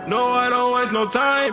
No, I don't waste no time.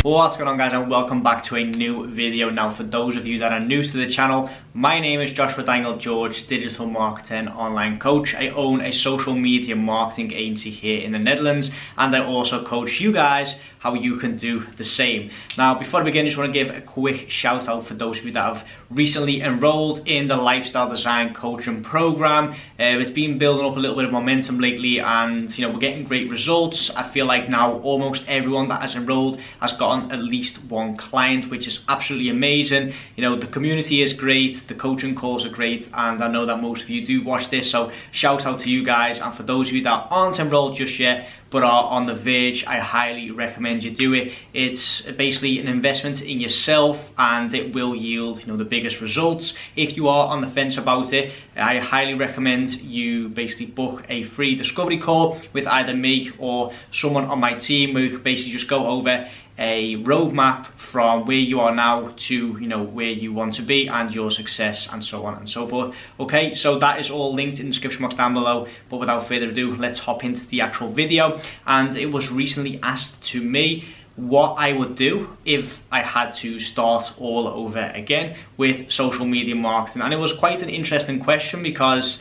What's going on, guys, and welcome back to a new video. Now, for those of you that are new to the channel, my name is Joshua Daniel George, digital marketing online coach. I own a social media marketing agency here in the Netherlands, and I also coach you guys how you can do the same. Now, before I begin, I just want to give a quick shout out for those of you that have recently enrolled in the lifestyle design coaching program. It's been building up a little bit of momentum lately, and we're getting great results. I feel like now almost everyone that has enrolled has gotten at least one client, which is absolutely amazing. The community is great, the coaching calls are great, and I know that most of you do watch this, so shout out to you guys. And for those of you that aren't enrolled just yet but are on the verge, I highly recommend you do it. It's basically an investment in yourself, and it will yield the biggest results. If you are on the fence about it, I highly recommend you basically book a free discovery call with either me or someone on my team, where we could basically just go over a roadmap from where you are now to where you want to be and your success, and so on and so forth. Okay, so that is all linked in the description box down below, but without further ado, let's hop into the actual video. And it was recently asked to me what I would do if I had to start all over again with social media marketing. And it was quite an interesting question, because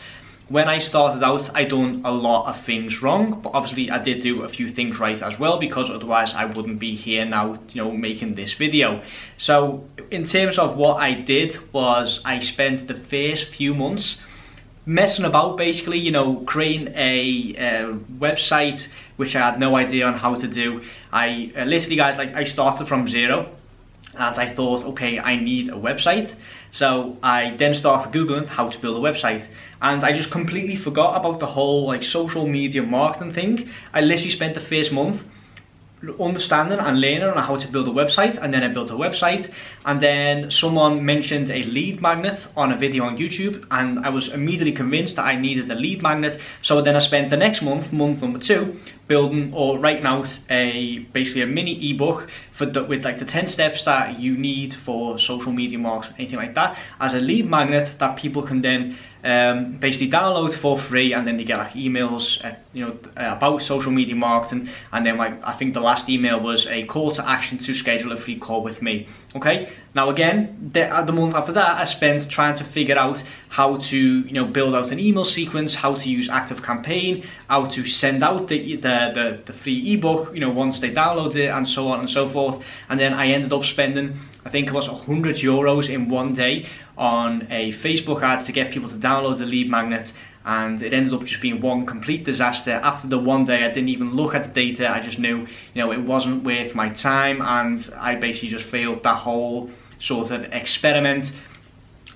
when I started out, I done a lot of things wrong, but obviously I did do a few things right as well, because otherwise I wouldn't be here now, making this video. So in terms of what I did, was I spent the first few months messing about, basically, creating a website, which I had no idea on how to do. I literally, guys, I started from zero. And I thought, okay, I need a website. So I then started Googling how to build a website. And I just completely forgot about the whole social media marketing thing. I literally spent the first month understanding and learning on how to build a website, and then I built a website. And then someone mentioned a lead magnet on a video on YouTube, and I was immediately convinced that I needed a lead magnet. So then I spent the next month number 2, building or writing out basically a mini ebook with the 10 steps that you need for social media marketing, anything like that, as a lead magnet that people can then basically download for free, and then they get emails about social media marketing. And then I think the last email was a call to action to schedule a free call with me. Okay, now again, the month after that, I spent trying to figure out how to build out an email sequence, how to use ActiveCampaign, how to send out the free ebook once they download it, and so on and so forth. And then I ended up spending, I think it was €100 in one day on a Facebook ad to get people to download the lead magnet, and it ended up just being one complete disaster. After the one day, I didn't even look at the data. I just knew it wasn't worth my time, and I basically just failed that whole sort of experiment.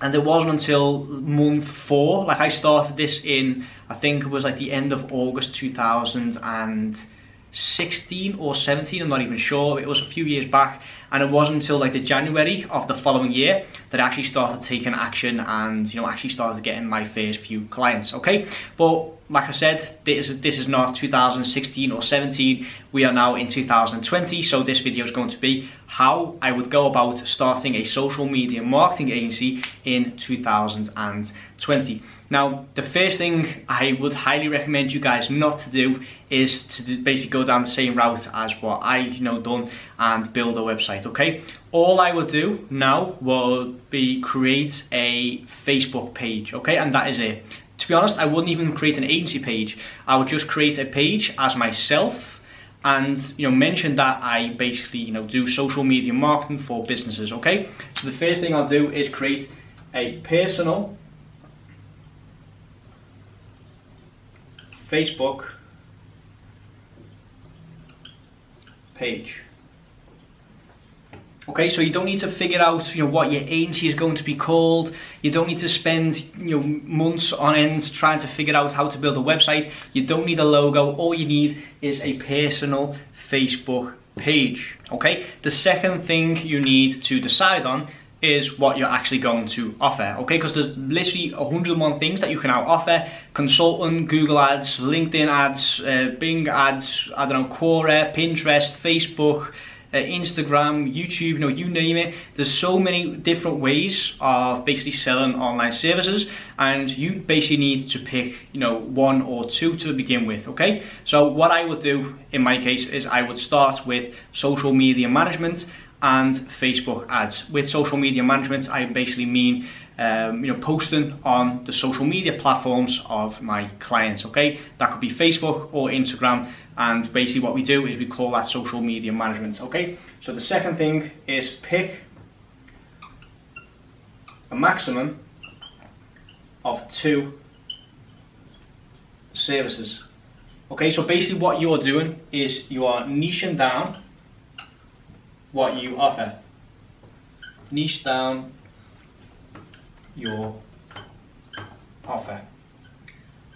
And it wasn't until month 4, I started this in, I think it was the end of August 2016 or 17, I'm not even sure. It was a few years back, and it wasn't until the January of the following year that I actually started taking action, and actually started getting my first few clients. Okay, but like I said, this is not 2016 or 17. We are now in 2020, so this video is going to be how I would go about starting a social media marketing agency in 2020. Now, the first thing I would highly recommend you guys not to do is to basically go down the same route as what I done and build a website. Okay, all I would do now will be create a Facebook page. Okay, and that is it. To be honest, I wouldn't even create an agency page. I would just create a page as myself, and mention that I basically do social media marketing for businesses. Okay, so the first thing I'll do is create a personal Facebook page. Okay, so you don't need to figure out what your agency is going to be called. You don't need to spend months on end trying to figure out how to build a website. You don't need a logo. All you need is a personal Facebook page. Okay, the second thing you need to decide on is what you're actually going to offer. Okay, because there's literally 101 things that you can now offer: consultant, Google ads, LinkedIn ads, Bing ads, I don't know, Quora, Pinterest, Facebook, Instagram, YouTube, you know, you name it. There's so many different ways of basically selling online services, and you basically need to pick, you know, one or two to begin with, okay? So what I would do in my case is I would start with social media management and Facebook ads. With social media management, I basically mean you know, posting on the social media platforms of my clients, okay? That could be Facebook or Instagram, and basically what we do is we call that social media management, okay? So the second thing is pick a maximum of 2 services, okay? So basically what you're doing is you are niching down what you offer. Niche down your offer,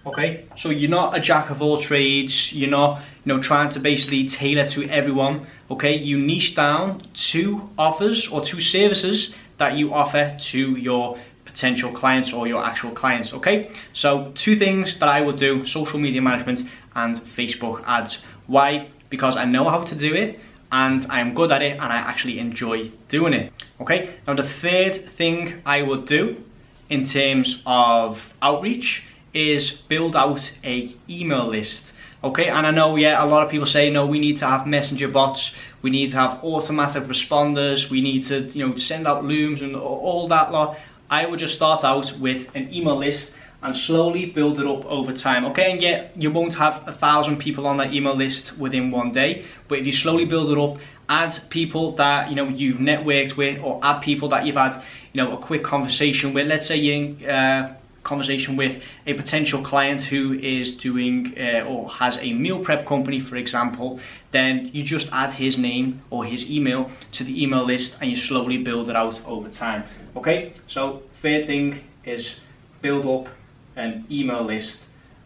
okay? So you're not a jack of all trades, you're not, you know, trying to basically tailor to everyone, okay? You niche down 2 offers or 2 services that you offer to your potential clients or your actual clients, okay? So 2 things that I would do: social media management and Facebook ads. Why? Because I know how to do it, and I'm good at it, and I actually enjoy doing it, okay? Now the third thing I would do in terms of outreach is build out a email list, okay? And I know, yeah, a lot of people say, no, we need to have messenger bots, we need to have automatic responders, we need to, you know, send out looms and all that lot. I would just start out with an email list and slowly build it up over time, okay? And yeah, you won't have 1,000 people on that email list within one day, but if you slowly build it up, add people that, you know, you've networked with, or add people that you've had, you know, a quick conversation with. Let's say you're in conversation with a potential client who is doing or has a meal prep company, for example, then you just add his name or his email to the email list, and you slowly build it out over time, okay? So third thing is build up an email list.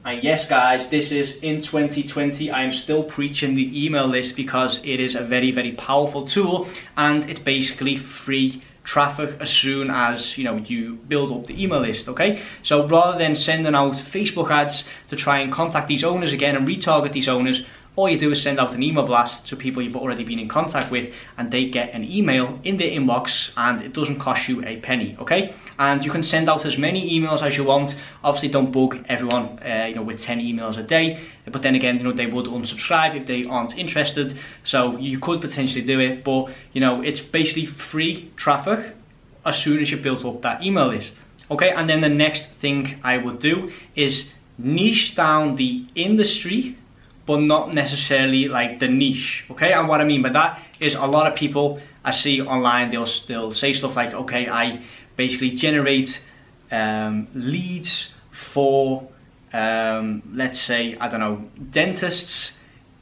And yes guys, this is in 2020, I'm still preaching the email list because it is a very, very powerful tool, and it's basically free traffic as soon as, you know, you build up the email list, okay? So rather than sending out Facebook ads to try and contact these owners again and retarget these owners, all you do is send out an email blast to people you've already been in contact with, and they get an email in their inbox, and it doesn't cost you a penny, okay? And you can send out as many emails as you want. Obviously don't bug everyone you know, with 10 emails a day, but then again, you know, they would unsubscribe if they aren't interested, so you could potentially do it, but you know, it's basically free traffic as soon as you've built up that email list, okay? And then the next thing I would do is niche down the industry, but not necessarily like the niche, okay? And what I mean by that is, a lot of people I see online, they'll say stuff like, okay, I basically generate leads for let's say, I don't know, dentists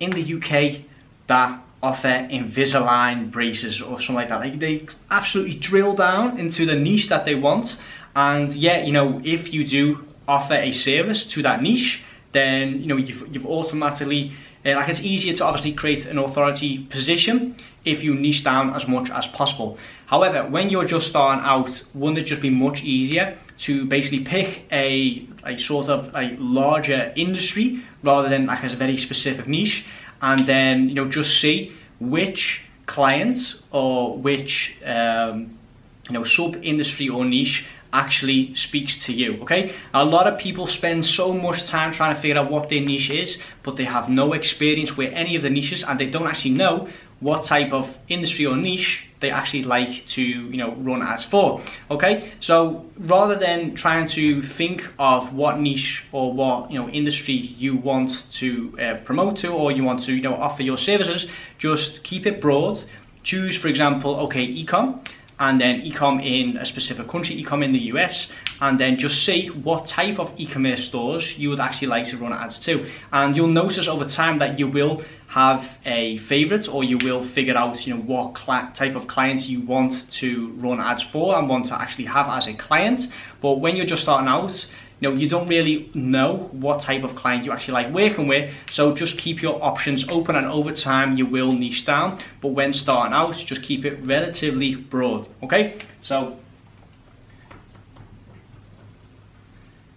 in the UK that offer Invisalign braces or something like that. Like, they absolutely drill down into the niche that they want, and yeah, you know, if you do offer a service to that niche, then you know, you've automatically like, it's easier to obviously create an authority position if you niche down as much as possible. However, when you're just starting out, wouldn't it just be much easier to basically pick a sort of a larger industry rather than like a very specific niche, and then, you know, just see which clients or which you know, sub industry or niche actually speaks to you, okay? A lot of people spend so much time trying to figure out what their niche is, but they have no experience with any of the niches, and they don't actually know what type of industry or niche they actually like to, you know, run ads for, okay? So rather than trying to think of what niche or what, you know, industry you want to promote to, or you want to, you know, offer your services, just keep it broad. Choose, for example, okay, e-com, and then e-com in a specific country, e-com in the US, and then just see what type of e-commerce stores you would actually like to run ads to. And you'll notice over time that you will have a favorite, or you will figure out, you know, what type of clients you want to run ads for and want to actually have as a client. But when you're just starting out, you know, you don't really know what type of client you actually like working with, so just keep your options open, and over time you will niche down. But when starting out, just keep it relatively broad, okay? So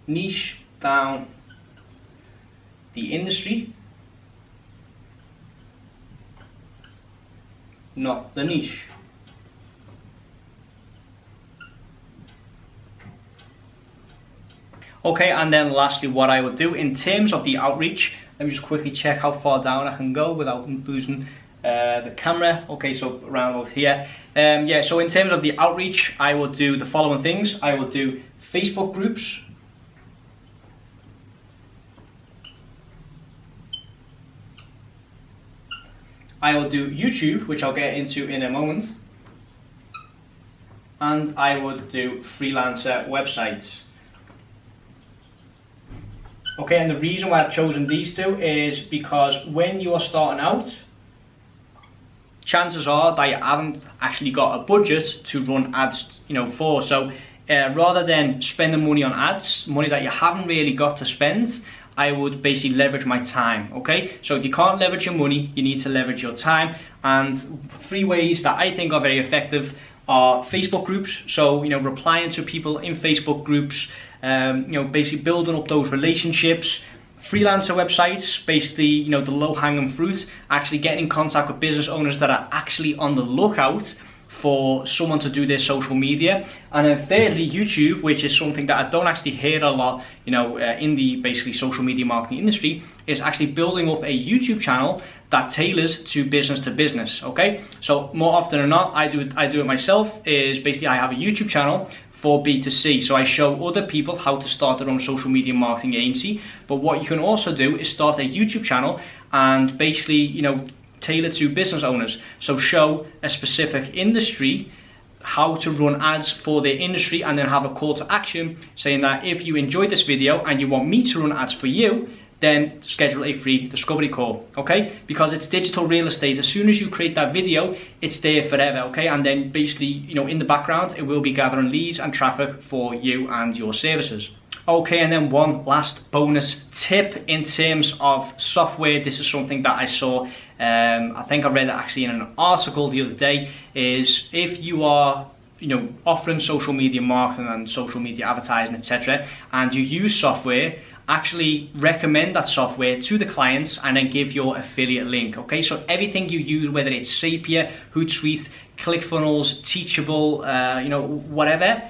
niche down the industry not the niche. Okay, and then lastly, what I would do in terms of the outreach, let me just quickly check how far down I can go without losing the camera. Okay, so around over here. Yeah, so in terms of the outreach, I will do the following things. I will do Facebook groups. I will do YouTube, which I'll get into in a moment. And I would do freelancer websites. Okay, and the reason why I've chosen these two is because when you are starting out, chances are that you haven't actually got a budget to run ads, for. So rather than spending money on ads, money that you haven't really got to spend, I would basically leverage my time. Okay, so if you can't leverage your money, you need to leverage your time. And 3 ways that I think are very effective are Facebook groups. So replying to people in Facebook groups, basically building up those relationships. Freelancer websites, basically the low-hanging fruit, actually getting in contact with business owners that are actually on the lookout for someone to do their social media. And then thirdly, YouTube, which is something that I don't actually hear a lot in the basically social media marketing industry, is actually building up a YouTube channel that tailors to business. Okay, so more often than not, I do it myself. Is basically I have a YouTube channel for B2C, so I show other people how to start their own social media marketing agency. But what you can also do is start a YouTube channel and basically tailor to business owners. So show a specific industry how to run ads for their industry, and then have a call to action saying that if you enjoyed this video and you want me to run ads for you, then schedule a free discovery call. Okay, because it's digital real estate. As soon as you create that video, it's there forever. Okay, and then basically in the background it will be gathering leads and traffic for you and your services. Okay, and then one last bonus tip in terms of software. This is something that I saw, I think I read it actually in an article the other day, is if you are offering social media marketing and social media advertising, etc., and you use software, actually recommend that software to the clients and then give your affiliate link. Okay, so everything you use, whether it's Zapier, Hootsuite, ClickFunnels, Teachable, whatever,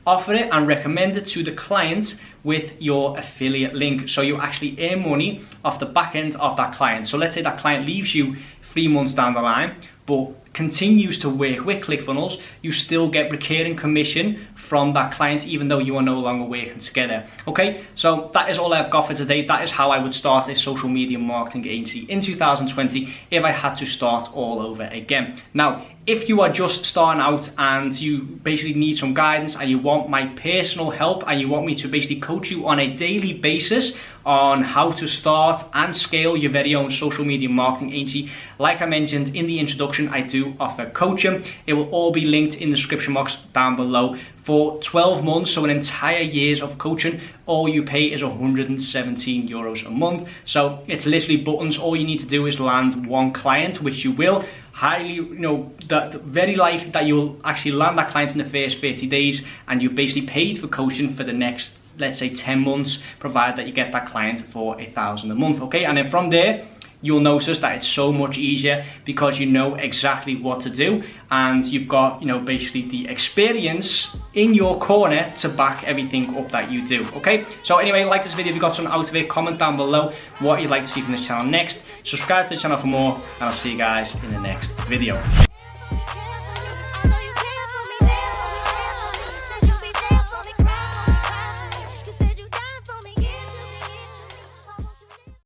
offer it and recommend it to the clients with your affiliate link, so you actually earn money off the back end of that client. So let's say that client leaves you 3 months down the line, but continues to work with ClickFunnels, you still get recurring commission from that client even though you are no longer working together. Okay, so that is all I've got for today. That is how I would start a social media marketing agency in 2020 if I had to start all over again. Now, if you are just starting out and you basically need some guidance and you want my personal help and you want me to basically coach you on a daily basis on how to start and scale your very own social media marketing agency, like I mentioned in the introduction, I do offer coaching. It will all be linked in the description box down below. For 12 months, so an entire year's of coaching, all you pay is €117 a month. So it's literally buttons. All you need to do is land one client, which you will. Highly, very likely that you'll actually land that client in the first 30 days, and you basically paid for coaching for the next, let's say, 10 months, provided that you get that client for $1,000 a month. Okay, and then from there, you'll notice that it's so much easier because you know exactly what to do, and you've got basically the experience in your corner to back everything up that you do. Okay, so anyway, like this video if you got something out of it, comment down below what you'd like to see from this channel next, subscribe to the channel for more, and I'll see you guys in the next video.